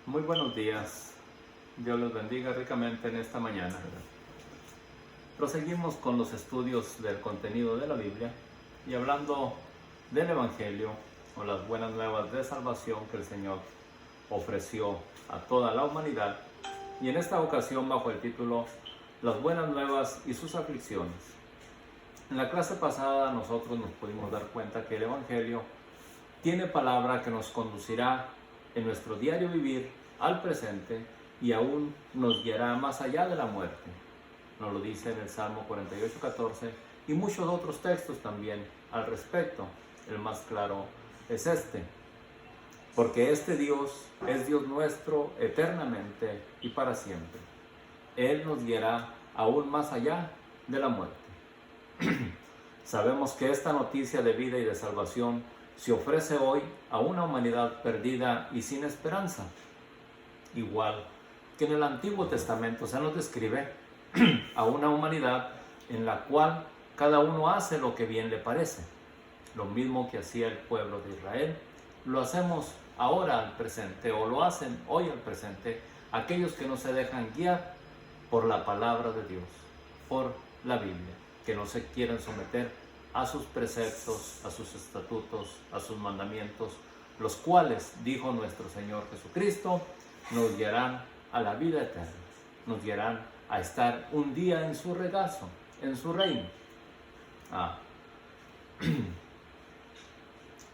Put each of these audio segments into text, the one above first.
Muy buenos días. Dios los bendiga ricamente en esta mañana. Proseguimos con los estudios del contenido de la Biblia y hablando del Evangelio o las buenas nuevas de salvación que el Señor ofreció a toda la humanidad, y en esta ocasión bajo el título Las buenas nuevas y sus aflicciones. En la clase pasada nosotros nos pudimos dar cuenta que el Evangelio tiene palabra que nos conducirá en nuestro diario vivir al presente y aún nos guiará más allá de la muerte. Nos lo dice en el Salmo 48:14 y muchos otros textos también al respecto. El más claro es este: porque este Dios es Dios nuestro eternamente y para siempre. Él nos guiará aún más allá de la muerte. Sabemos que esta noticia de vida y de salvación se ofrece hoy a una humanidad perdida y sin esperanza. Igual que en el Antiguo Testamento se nos describe a una humanidad en la cual cada uno hace lo que bien le parece. Lo mismo que hacía el pueblo de Israel, lo hacemos ahora al presente, o lo hacen hoy al presente aquellos que no se dejan guiar por la palabra de Dios, por la Biblia, que no se quieren someter a sus preceptos, a sus estatutos, a sus mandamientos, los cuales, dijo nuestro Señor Jesucristo, nos guiarán a la vida eterna, nos guiarán a estar un día en su regazo, en su reino.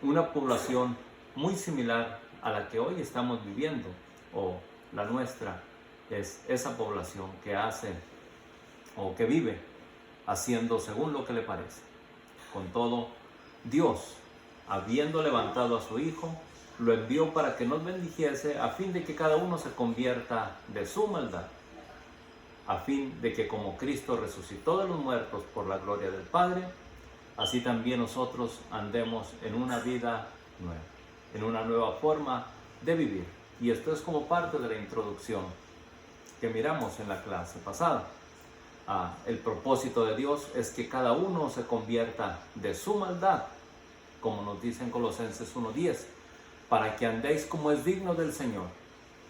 Una población muy similar a la que hoy estamos viviendo, o la nuestra, es esa población que hace o que vive haciendo según lo que le parece. Con todo, Dios, habiendo levantado a su Hijo, lo envió para que nos bendijese a fin de que cada uno se convierta de su maldad, a fin de que como Cristo resucitó de los muertos por la gloria del Padre, así también nosotros andemos en una vida nueva, en una nueva forma de vivir. Y esto es como parte de la introducción que miramos en la clase pasada. El propósito de Dios es que cada uno se convierta de su maldad, como nos dice en Colosenses 1:10, para que andéis como es digno del Señor,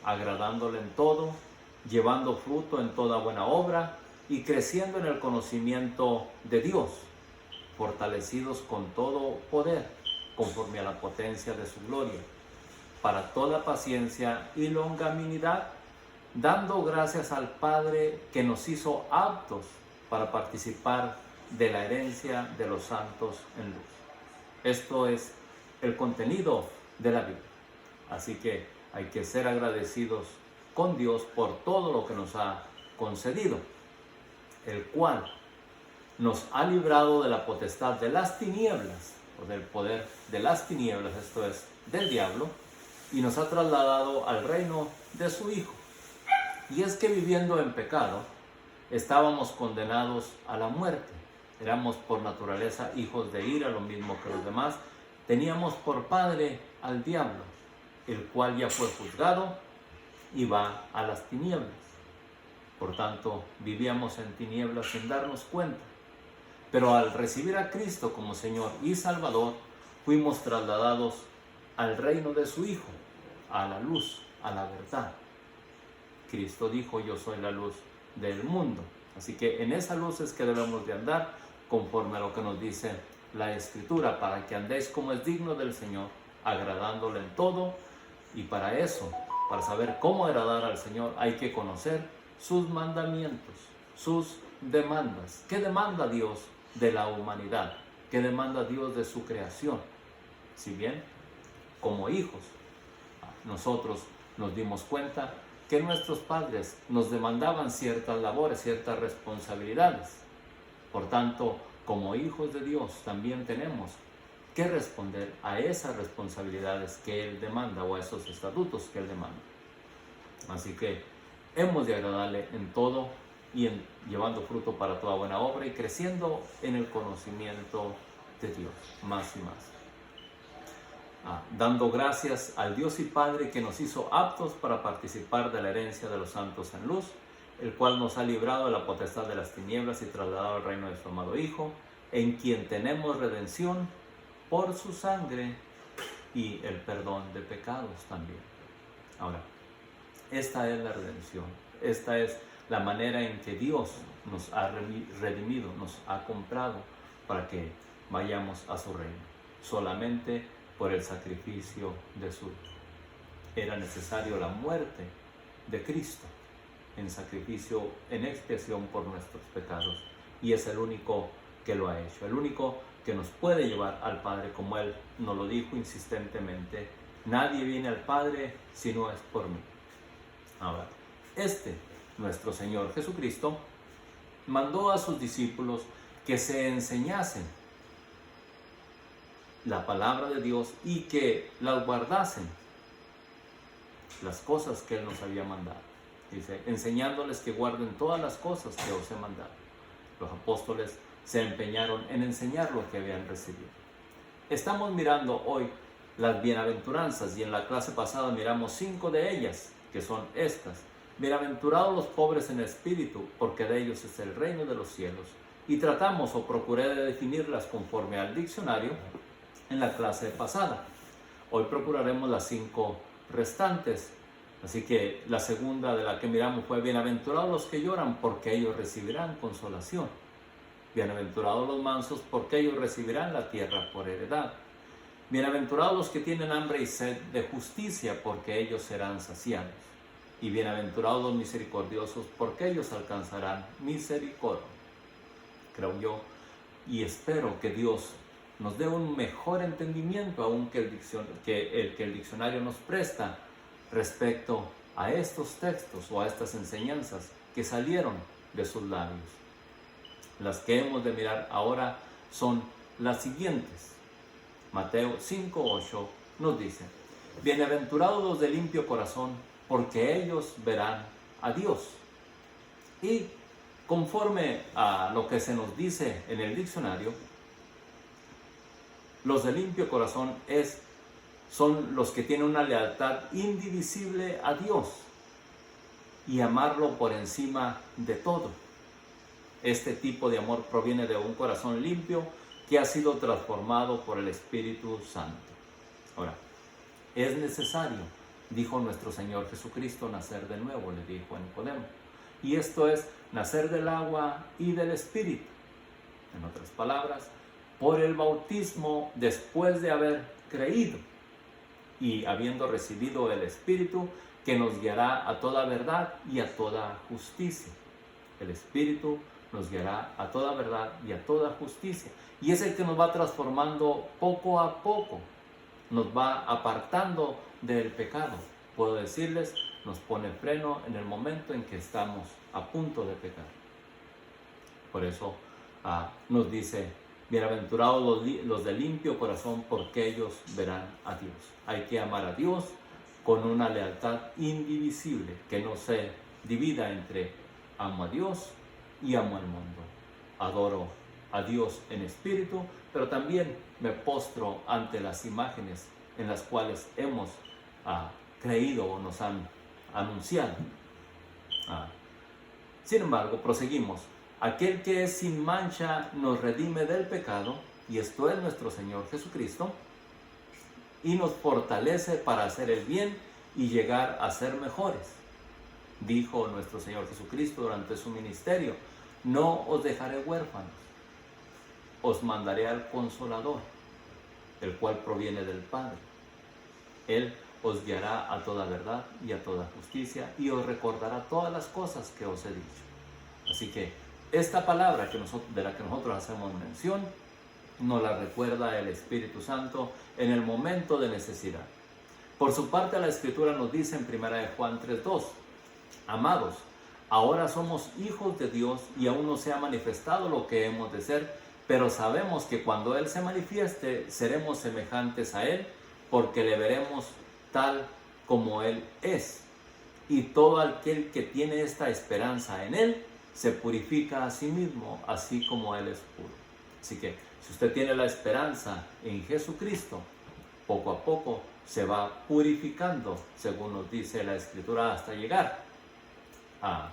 agradándole en todo, llevando fruto en toda buena obra y creciendo en el conocimiento de Dios, fortalecidos con todo poder, conforme a la potencia de su gloria, para toda paciencia y longanimidad, dando gracias al Padre que nos hizo aptos para participar de la herencia de los santos en luz. Esto es el contenido de la Biblia. Así que hay que ser agradecidos con Dios por todo lo que nos ha concedido, el cual nos ha librado de la potestad de las tinieblas, o del poder de las tinieblas, esto es, del diablo, y nos ha trasladado al reino de su Hijo. Y es que viviendo en pecado, estábamos condenados a la muerte. Éramos por naturaleza hijos de ira, lo mismo que los demás. Teníamos por padre al diablo, el cual ya fue juzgado y va a las tinieblas. Por tanto, vivíamos en tinieblas sin darnos cuenta. Pero al recibir a Cristo como Señor y Salvador, fuimos trasladados al reino de su Hijo, a la luz, a la verdad. Cristo dijo: yo soy la luz del mundo. Así que en esa luz es que debemos de andar, conforme a lo que nos dice la Escritura, para que andéis como es digno del Señor, agradándole en todo. Y para eso, para saber cómo agradar al Señor, hay que conocer sus mandamientos, sus demandas. ¿Qué demanda Dios de la humanidad? ¿Qué demanda Dios de su creación? Si bien, como hijos, nosotros nos dimos cuenta que nuestros padres nos demandaban ciertas labores, ciertas responsabilidades. Por tanto, como hijos de Dios, también tenemos que responder a esas responsabilidades que Él demanda, o a esos estatutos que Él demanda. Así que hemos de agradarle en todo y llevando fruto para toda buena obra y creciendo en el conocimiento de Dios, más y más. Dando gracias al Dios y Padre que nos hizo aptos para participar de la herencia de los santos en luz, el cual nos ha librado de la potestad de las tinieblas y trasladado al reino de su amado Hijo, en quien tenemos redención por su sangre y el perdón de pecados también. Ahora, Esta es la redención. Esta es la manera en que Dios nos ha redimido, nos ha comprado para que vayamos a su reino. Solamente por el sacrificio de su Hijo. Era necesario la muerte de Cristo en sacrificio, en expiación por nuestros pecados. Y es el único que lo ha hecho, el único que nos puede llevar al Padre, como Él nos lo dijo insistentemente: nadie viene al Padre si no es por mí. Ahora, nuestro Señor Jesucristo, mandó a sus discípulos que se enseñasen la palabra de Dios y que las guardasen, las cosas que Él nos había mandado. Dice, enseñándoles que guarden todas las cosas que os he mandado. Los apóstoles se empeñaron en enseñar lo que habían recibido. Estamos mirando hoy las bienaventuranzas y en la clase pasada miramos 5 de ellas, que son estas. Bienaventurados los pobres en espíritu, porque de ellos es el reino de los cielos. Y tratamos o procuré de definirlas conforme al diccionario en la clase pasada. Hoy procuraremos las 5 restantes. Así que la segunda de la que miramos fue: bienaventurados los que lloran, porque ellos recibirán consolación. Bienaventurados los mansos, porque ellos recibirán la tierra por heredad. Bienaventurados los que tienen hambre y sed de justicia, porque ellos serán saciados. Y bienaventurados los misericordiosos, porque ellos alcanzarán misericordia. Creo yo y espero que Dios nos dé un mejor entendimiento aún que el que el diccionario nos presta respecto a estos textos o a estas enseñanzas que salieron de sus labios. Las que hemos de mirar ahora son las siguientes. Mateo 5:8 nos dice: bienaventurados los de limpio corazón, porque ellos verán a Dios. Y conforme a lo que se nos dice en el diccionario, los de limpio corazón son los que tienen una lealtad indivisible a Dios y amarlo por encima de todo. Este tipo de amor proviene de un corazón limpio que ha sido transformado por el Espíritu Santo. Ahora, es necesario, dijo nuestro Señor Jesucristo, nacer de nuevo, le dijo a Nicodemo. Y esto es nacer del agua y del Espíritu. En otras palabras, por el bautismo después de haber creído y habiendo recibido el Espíritu, que nos guiará a toda verdad y a toda justicia. El Espíritu nos guiará a toda verdad y a toda justicia. Y es el que nos va transformando poco a poco, nos va apartando del pecado. Puedo decirles, nos pone freno en el momento en que estamos a punto de pecar. Por eso nos dice: bienaventurados los de limpio corazón, porque ellos verán a Dios. Hay que amar a Dios con una lealtad indivisible, que no se divida entre amo a Dios y amo al mundo. Adoro a Dios en espíritu, pero también me postro ante las imágenes en las cuales hemos creído o nos han anunciado. Sin embargo, proseguimos. Aquel que es sin mancha nos redime del pecado, y esto es nuestro Señor Jesucristo, y nos fortalece para hacer el bien y llegar a ser mejores. Dijo nuestro Señor Jesucristo durante su ministerio: no os dejaré huérfanos, os mandaré al Consolador, el cual proviene del Padre. Él os guiará a toda verdad y a toda justicia, y os recordará todas las cosas que os he dicho. Así que esta palabra de la que nosotros hacemos mención, nos la recuerda el Espíritu Santo en el momento de necesidad. Por su parte, la Escritura nos dice en 1 Juan 3:2: amados, ahora somos hijos de Dios y aún no se ha manifestado lo que hemos de ser, pero sabemos que cuando Él se manifieste, seremos semejantes a Él, porque le veremos tal como Él es. Y todo aquel que tiene esta esperanza en Él, se purifica a sí mismo, así como Él es puro. Así que, si usted tiene la esperanza en Jesucristo, poco a poco se va purificando, según nos dice la Escritura, hasta llegar a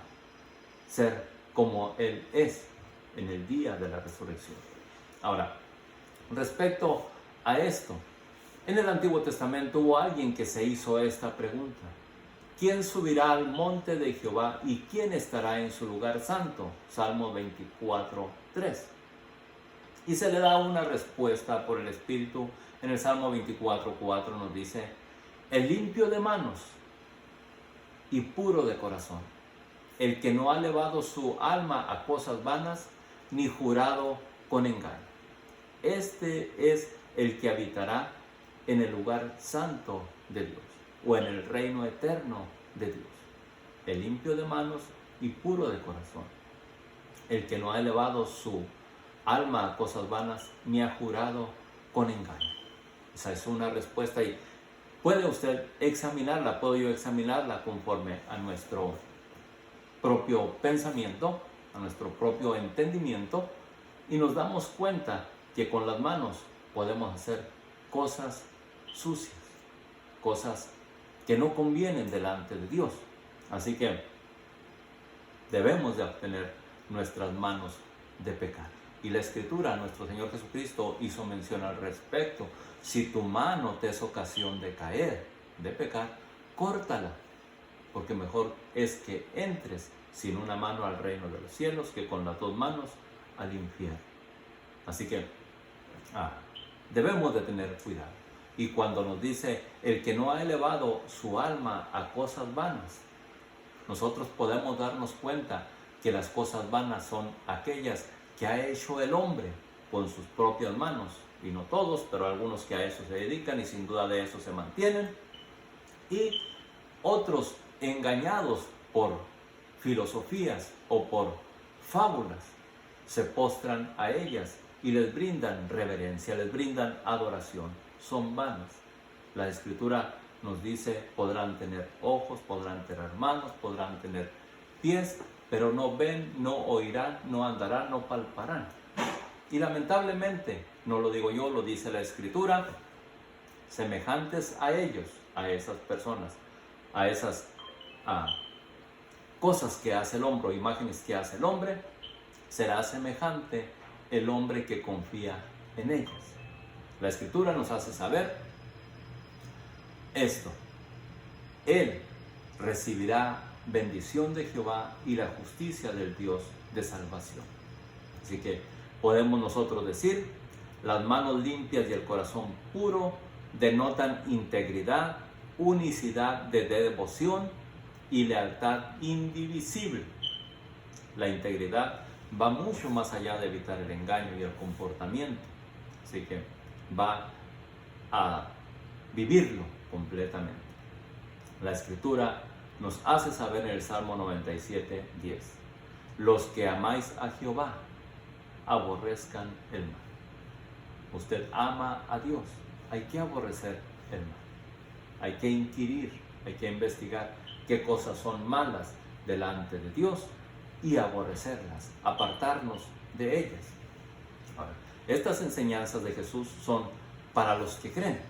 ser como Él es en el día de la resurrección. Ahora, respecto a esto, en el Antiguo Testamento hubo alguien que se hizo esta pregunta: ¿Quién subirá al monte de Jehová y quién estará en su lugar santo? Salmo 24:3. Y se le da una respuesta por el Espíritu. En el Salmo 24:4 nos dice: el limpio de manos y puro de corazón, el que no ha elevado su alma a cosas vanas, ni jurado con engaño. Este es el que habitará en el lugar santo de Dios, o en el reino eterno de Dios. El limpio de manos y puro de corazón, el que no ha elevado su alma a cosas vanas, ni ha jurado con engaño. Esa es una respuesta, y puede usted examinarla, puedo yo examinarla conforme a nuestro propio pensamiento, a nuestro propio entendimiento, y nos damos cuenta que con las manos podemos hacer cosas sucias, cosas que no convienen delante de Dios. Así que debemos de abstener nuestras manos de pecar. Y la Escritura, nuestro Señor Jesucristo hizo mención al respecto. Si tu mano te es ocasión de caer, de pecar, córtala, porque mejor es que entres sin una mano al reino de los cielos que con las dos manos al infierno. Así que debemos de tener cuidado. Y cuando nos dice el que no ha elevado su alma a cosas vanas, nosotros podemos darnos cuenta que las cosas vanas son aquellas que ha hecho el hombre con sus propias manos, y no todos, pero algunos que a eso se dedican y sin duda de eso se mantienen, y otros engañados por filosofías o por fábulas se postran a ellas y les brindan reverencia, les brindan adoración. Son vanas. La Escritura nos dice: podrán tener ojos, podrán tener manos, podrán tener pies, pero no ven, no oirán, no andarán, no palparán. Y lamentablemente, no lo digo yo, lo dice la Escritura, semejantes a ellos, a esas personas, a esas cosas que hace el hombre, imágenes que hace el hombre, será semejante el hombre que confía en ellas. La Escritura nos hace saber esto: él recibirá bendición de Jehová y la justicia del Dios de salvación. Así que podemos nosotros decir: las manos limpias y el corazón puro denotan integridad, unicidad de devoción y lealtad indivisible. La integridad va mucho más allá de evitar el engaño y el comportamiento. Así que va a vivirlo completamente. La Escritura nos hace saber en el Salmo 97:10: los que amáis a Jehová, aborrezcan el mal. Usted ama a Dios, hay que aborrecer el mal. Hay que inquirir, hay que investigar qué cosas son malas delante de Dios y aborrecerlas, apartarnos de ellas. Ahora, estas enseñanzas de Jesús son para los que creen.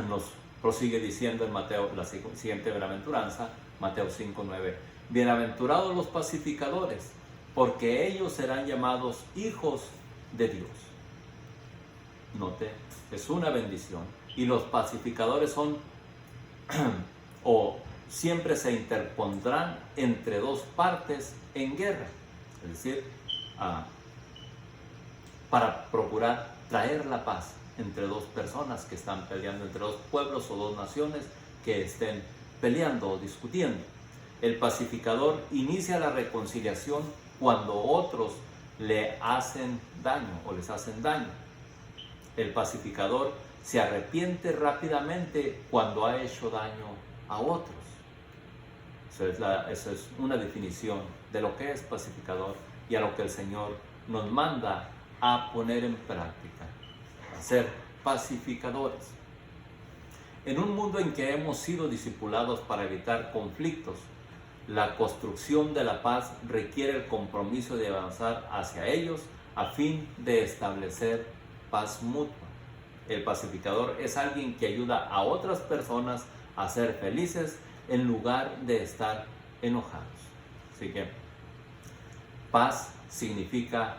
Nos prosigue diciendo en Mateo la siguiente bienaventuranza, Mateo 5:9: bienaventurados los pacificadores, porque ellos serán llamados hijos de Dios. Note, es una bendición. Y los pacificadores son o siempre se interpondrán entre dos partes en guerra, es decir, para procurar traer la paz entre dos personas que están peleando, entre dos pueblos o dos naciones que estén peleando o discutiendo. El pacificador inicia la reconciliación cuando otros le hacen daño o les hacen daño. El pacificador se arrepiente rápidamente cuando ha hecho daño a otros. Esa es una definición de lo que es pacificador y a lo que el Señor nos manda a poner en práctica, a ser pacificadores. En un mundo en que hemos sido discipulados para evitar conflictos, la construcción de la paz requiere el compromiso de avanzar hacia ellos a fin de establecer paz mutua. El pacificador es alguien que ayuda a otras personas a ser felices en lugar de estar enojados. Así que paz significa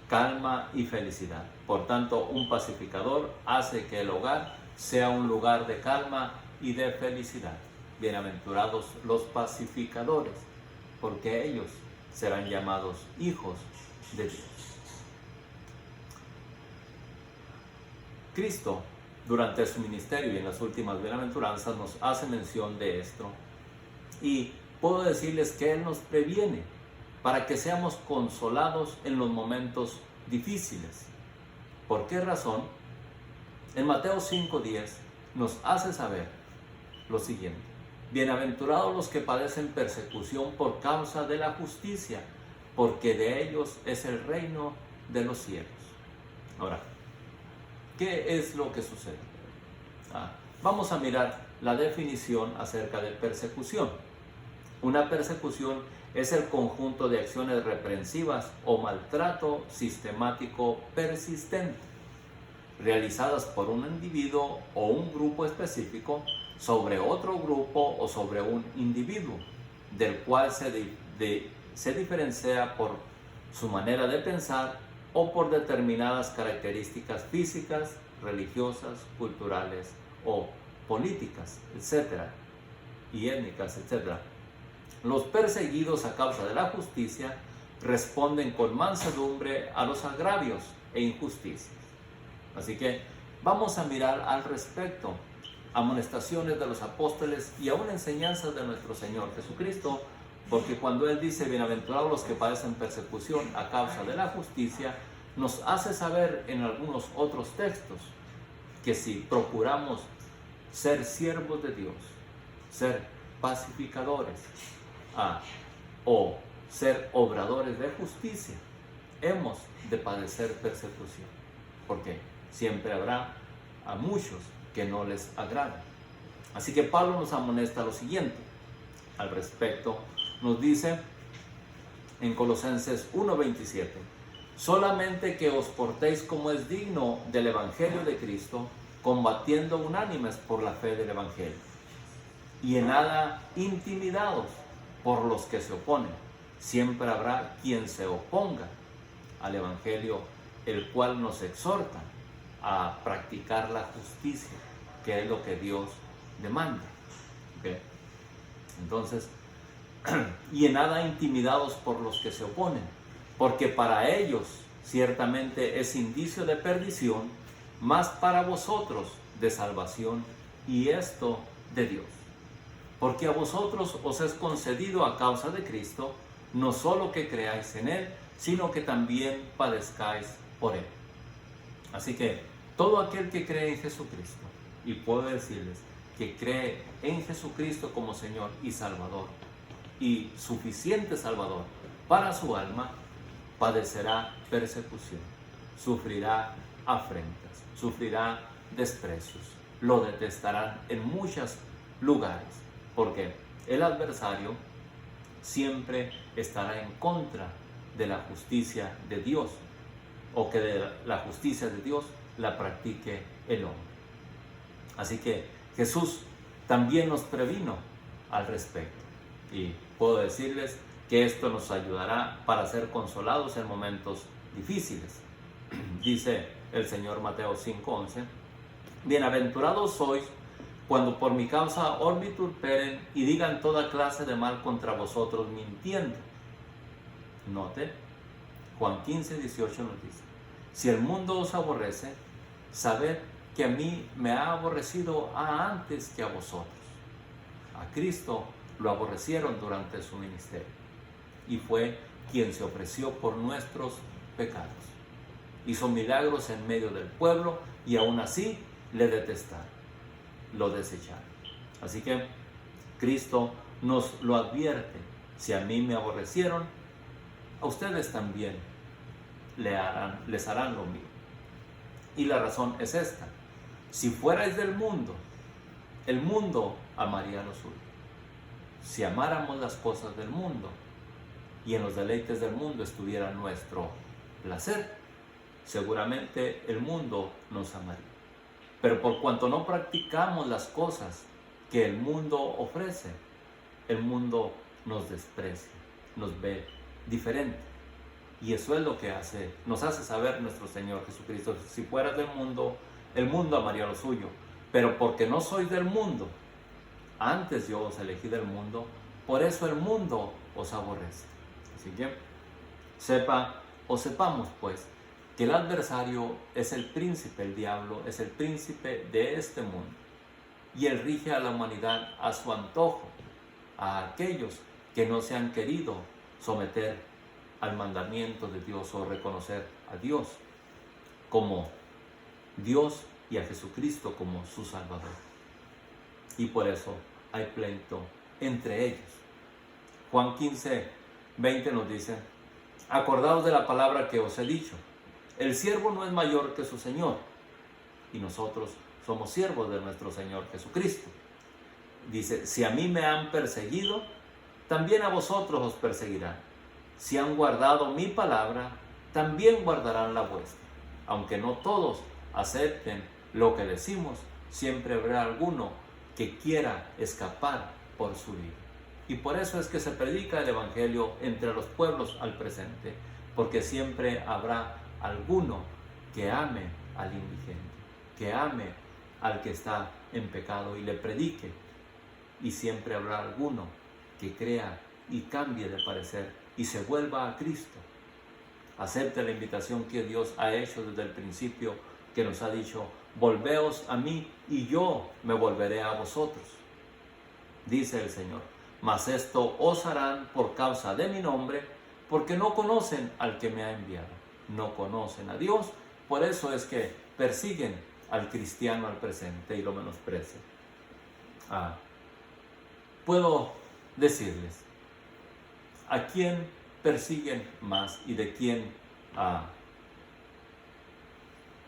calma y felicidad. Por tanto, un pacificador hace que el hogar sea un lugar de calma y de felicidad. Bienaventurados los pacificadores, porque ellos serán llamados hijos de Dios. Cristo, durante su ministerio y en las últimas bienaventuranzas, nos hace mención de esto. Y puedo decirles que Él nos previene para que seamos consolados en los momentos difíciles. ¿Por qué razón? En Mateo 5:10 nos hace saber lo siguiente: bienaventurados los que padecen persecución por causa de la justicia, porque de ellos es el reino de los cielos. Ahora, ¿qué es lo que sucede? Vamos a mirar la definición acerca de persecución. Una persecución es el conjunto de acciones reprensivas o maltrato sistemático persistente, realizadas por un individuo o un grupo específico sobre otro grupo o sobre un individuo, del cual se diferencia por su manera de pensar o por determinadas características físicas, religiosas, culturales o políticas, etcétera, y étnicas, etcétera. Los perseguidos a causa de la justicia responden con mansedumbre a los agravios e injusticias. Así que vamos a mirar al respecto amonestaciones de los apóstoles y aún enseñanzas de nuestro Señor Jesucristo, porque cuando Él dice bienaventurados los que padecen persecución a causa de la justicia, nos hace saber en algunos otros textos que si procuramos ser siervos de Dios, ser pacificadores o ser obradores de justicia, hemos de padecer persecución, porque siempre habrá a muchos que no les agrada. Así que Pablo nos amonesta lo siguiente al respecto. Nos dice en Colosenses 1:27: solamente que os portéis como es digno del Evangelio de Cristo, combatiendo unánimes por la fe del Evangelio, y en nada intimidados por los que se oponen. Siempre habrá quien se oponga al Evangelio, el cual nos exhorta a practicar la justicia, que es lo que Dios demanda. ¿Okay? Entonces, y en nada intimidados por los que se oponen, porque para ellos ciertamente es indicio de perdición, mas para vosotros de salvación, y esto de Dios. Porque a vosotros os es concedido a causa de Cristo, no solo que creáis en Él, sino que también padezcáis por Él. Así que todo aquel que cree en Jesucristo, y puedo decirles que cree en Jesucristo como Señor y Salvador, y suficiente Salvador para su alma, padecerá persecución, sufrirá afrentas, sufrirá desprecios, lo detestarán en muchos lugares, porque el adversario siempre estará en contra de la justicia de Dios, o que de la justicia de Dios la practique el hombre. Así que Jesús también nos previno al respecto, y puedo decirles que esto nos ayudará para ser consolados en momentos difíciles. Dice el Señor Mateo 5:11: bienaventurados sois cuando por mi causa os vituperen y digan toda clase de mal contra vosotros mintiendo. Note, Juan 15:18 nos dice: si el mundo os aborrece, sabed que a mí me ha aborrecido antes que a vosotros. A Cristo lo aborrecieron durante su ministerio, y fue quien se ofreció por nuestros pecados. Hizo milagros en medio del pueblo, y aún así le detestaron, lo desecharon. Así que Cristo nos lo advierte: si a mí me aborrecieron, a ustedes también les harán lo mismo. Y la razón es esta: si fuerais del mundo, el mundo amaría lo suyo. Si amáramos las cosas del mundo y en los deleites del mundo estuviera nuestro placer, seguramente el mundo nos amaría. Pero por cuanto no practicamos las cosas que el mundo ofrece, el mundo nos desprecia, nos ve diferente. Y eso es lo que nos hace saber nuestro Señor Jesucristo: si fueras del mundo, el mundo amaría lo suyo. Pero porque no sois del mundo, antes yo os elegí del mundo, por eso el mundo os aborrece. Así que sepamos pues, que el adversario es el príncipe, el diablo es el príncipe de este mundo, y él rige a la humanidad a su antojo, a aquellos que no se han querido someter al mandamiento de Dios o reconocer a Dios como Dios y a Jesucristo como su Salvador. Y por eso hay pleito entre ellos. Juan 15:20 nos dice: acordaos de la palabra que os he dicho, el siervo no es mayor que su Señor, y nosotros somos siervos de nuestro Señor Jesucristo. Dice: si a mí me han perseguido, también a vosotros os perseguirán. Si han guardado mi palabra, también guardarán la vuestra. Aunque no todos acepten lo que decimos, siempre habrá alguno que quiera escapar por su vida. Y por eso es que se predica el Evangelio entre los pueblos al presente, porque siempre habrá alguno que ame al indigente, que ame al que está en pecado y le predique. Y siempre habrá alguno que crea y cambie de parecer y se vuelva a Cristo. Acepte la invitación que Dios ha hecho desde el principio, que nos ha dicho: volveos a mí y yo me volveré a vosotros. Dice el Señor: mas esto os harán por causa de mi nombre, porque no conocen al que me ha enviado. No conocen a Dios, por eso es que persiguen al cristiano al presente y lo menosprecian. Puedo decirles, ¿a quién persiguen más y de quién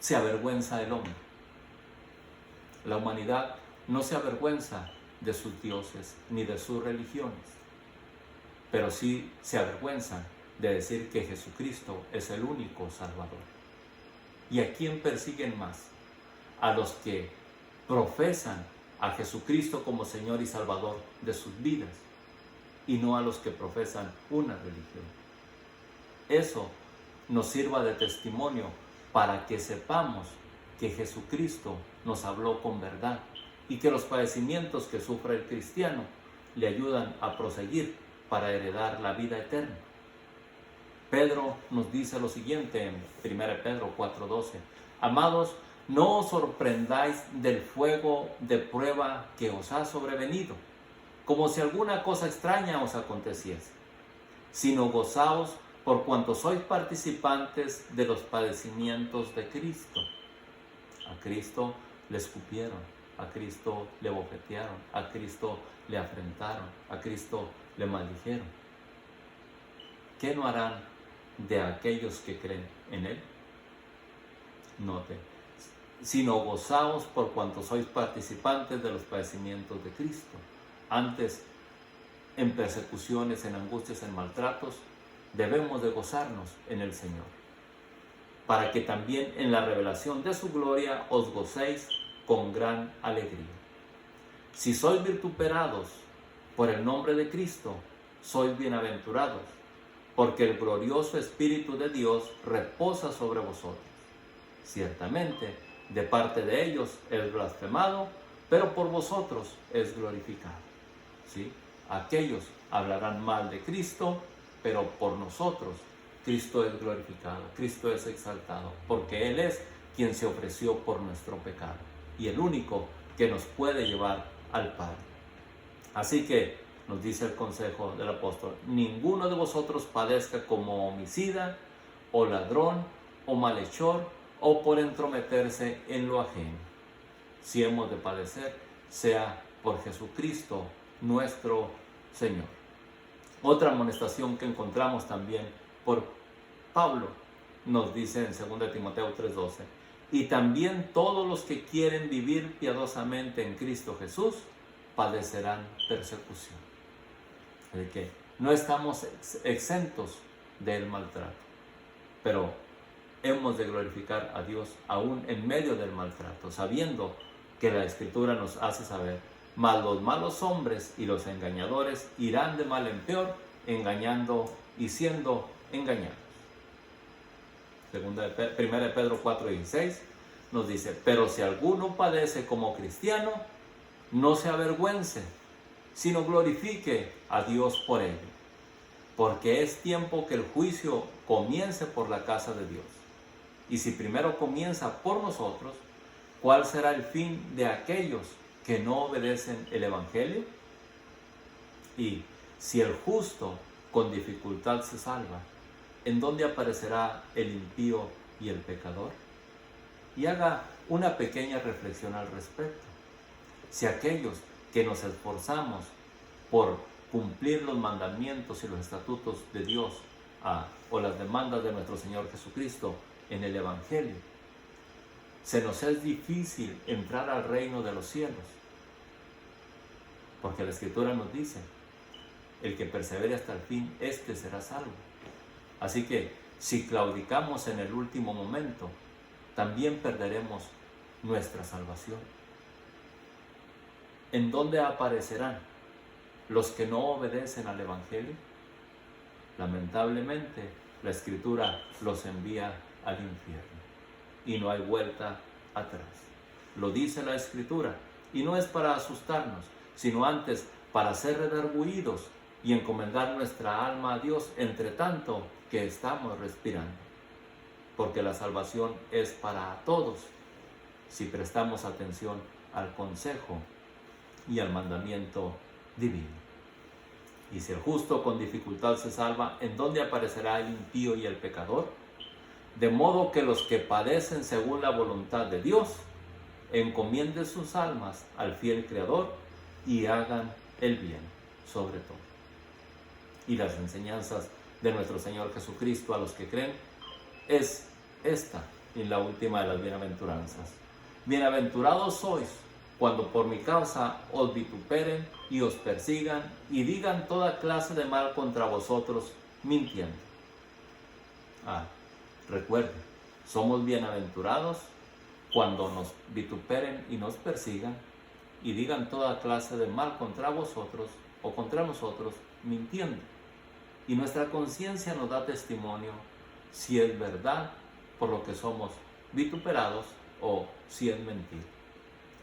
se avergüenza el hombre? La humanidad no se avergüenza de sus dioses ni de sus religiones, pero sí se avergüenzan de decir que Jesucristo es el único Salvador. ¿Y a quién persiguen más? A los que profesan a Jesucristo como Señor y Salvador de sus vidas, y no a los que profesan una religión. Eso nos sirva de testimonio para que sepamos que Jesucristo nos habló con verdad y que los padecimientos que sufre el cristiano le ayudan a proseguir para heredar la vida eterna. Pedro nos dice lo siguiente en 1 Pedro 4:12: amados, no os sorprendáis del fuego de prueba que os ha sobrevenido, como si alguna cosa extraña os aconteciese, sino gozaos por cuanto sois participantes de los padecimientos de Cristo. A Cristo le escupieron, a Cristo le bofetearon, a Cristo le afrentaron, a Cristo le maldijeron. ¿Qué no harán de aquellos que creen en Él? Note: sino gozaos por cuanto sois participantes de los padecimientos de Cristo. Antes, en persecuciones, en angustias, en maltratos, debemos de gozarnos en el Señor, para que también en la revelación de su gloria os gocéis con gran alegría. Si sois vituperados por el nombre de Cristo, sois bienaventurados, porque el glorioso Espíritu de Dios reposa sobre vosotros. Ciertamente, de parte de ellos es blasfemado, pero por vosotros es glorificado. ¿Sí? Aquellos hablarán mal de Cristo, pero por nosotros Cristo es glorificado, Cristo es exaltado, porque Él es quien se ofreció por nuestro pecado y el único que nos puede llevar al Padre. Así que nos dice el consejo del apóstol: ninguno de vosotros padezca como homicida, o ladrón, o malhechor, o por entrometerse en lo ajeno. Si hemos de padecer, sea por Jesucristo nuestro Señor. Otra amonestación que encontramos también por Pablo nos dice en 2 Timoteo 3:12: y también todos los que quieren vivir piadosamente en Cristo Jesús padecerán persecución. De que no estamos exentos del maltrato, pero hemos de glorificar a Dios aún en medio del maltrato, sabiendo que la Escritura nos hace saber: mas los malos hombres y los engañadores irán de mal en peor, engañando y siendo engañados. 1 Pedro 4:16 nos dice: pero si alguno padece como cristiano, no se avergüence, sino glorifique a Dios por ello, porque es tiempo que el juicio comience por la casa de Dios. Y si primero comienza por nosotros, ¿cuál será el fin de aquellos que no obedecen el Evangelio? Y si el justo con dificultad se salva, ¿en dónde aparecerá el impío y el pecador? Y haga una pequeña reflexión al respecto. Si aquellos que nos esforzamos por cumplir los mandamientos y los estatutos de Dios o las demandas de nuestro Señor Jesucristo en el Evangelio, se nos es difícil entrar al reino de los cielos, porque la Escritura nos dice, el que persevere hasta el fin, éste será salvo. Así que si claudicamos en el último momento, también perderemos nuestra salvación. ¿En dónde aparecerán los que no obedecen al Evangelio? Lamentablemente, la Escritura los envía al infierno y no hay vuelta atrás. Lo dice la Escritura y no es para asustarnos, sino antes para ser redargüidos y encomendar nuestra alma a Dios entre tanto que estamos respirando. Porque la salvación es para todos si prestamos atención al consejo y al mandamiento divino. Y si el justo con dificultad se salva, ¿en dónde aparecerá el impío y el pecador? De modo que los que padecen según la voluntad de Dios, encomienden sus almas al fiel Creador y hagan el bien sobre todo. Y las enseñanzas de nuestro Señor Jesucristo a los que creen es esta, y la última de las bienaventuranzas. Bienaventurados sois cuando por mi causa os vituperen y os persigan y digan toda clase de mal contra vosotros, mintiendo. Recuerden, somos bienaventurados cuando nos vituperen y nos persigan y digan toda clase de mal contra vosotros o contra nosotros, mintiendo. Y nuestra conciencia nos da testimonio si es verdad por lo que somos vituperados o si es mentira.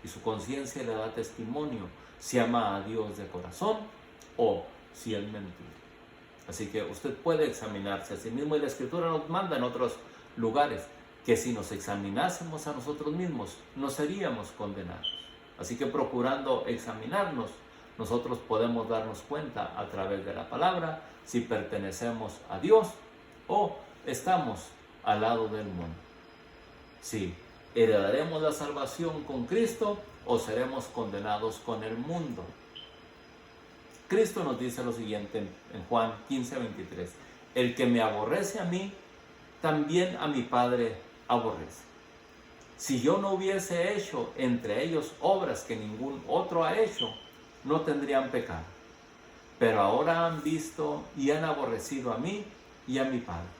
Y su conciencia le da testimonio si ama a Dios de corazón o si es mentira. Así que usted puede examinarse a sí mismo y la Escritura nos manda en otros lugares que si nos examinásemos a nosotros mismos no seríamos condenados. Así que procurando examinarnos, nosotros podemos darnos cuenta a través de la palabra si pertenecemos a Dios o estamos al lado del mundo. Si heredaremos la salvación con Cristo o seremos condenados con el mundo. Cristo nos dice lo siguiente en Juan 15:23. El que me aborrece a mí, también a mi Padre aborrece. Si yo no hubiese hecho entre ellos obras que ningún otro ha hecho, no tendrían pecado. Pero ahora han visto y han aborrecido a mí y a mi Padre.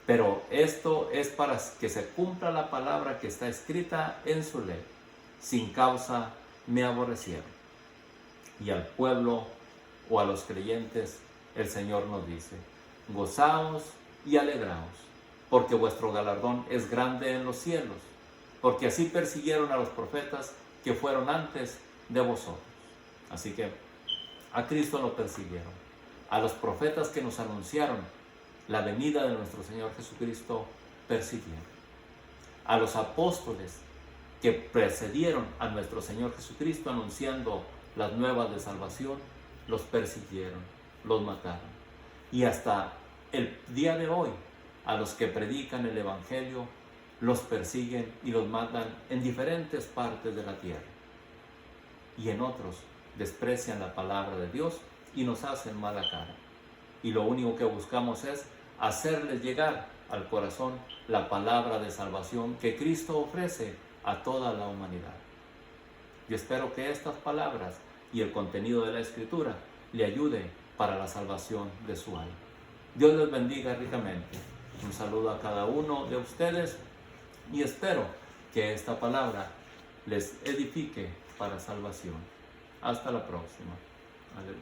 Pero esto es para que se cumpla la palabra que está escrita en su ley. Sin causa me aborrecieron. Y al pueblo o a los creyentes el Señor nos dice, gozaos y alegraos, porque vuestro galardón es grande en los cielos, porque así persiguieron a los profetas que fueron antes de vosotros. Así que a Cristo lo persiguieron, a los profetas que nos anunciaron la venida de nuestro Señor Jesucristo persiguieron, a los apóstoles que precedieron a nuestro Señor Jesucristo anunciando las nuevas de salvación, los persiguieron, los mataron. Y hasta el día de hoy, a los que predican el Evangelio, los persiguen y los matan en diferentes partes de la tierra. Y en otros desprecian la palabra de Dios y nos hacen mala cara. Y lo único que buscamos es hacerles llegar al corazón la palabra de salvación que Cristo ofrece a toda la humanidad. Yo espero que estas palabras y el contenido de la Escritura le ayude para la salvación de su alma. Dios les bendiga ricamente. Un saludo a cada uno de ustedes y espero que esta palabra les edifique para salvación. Hasta la próxima. Aleluya.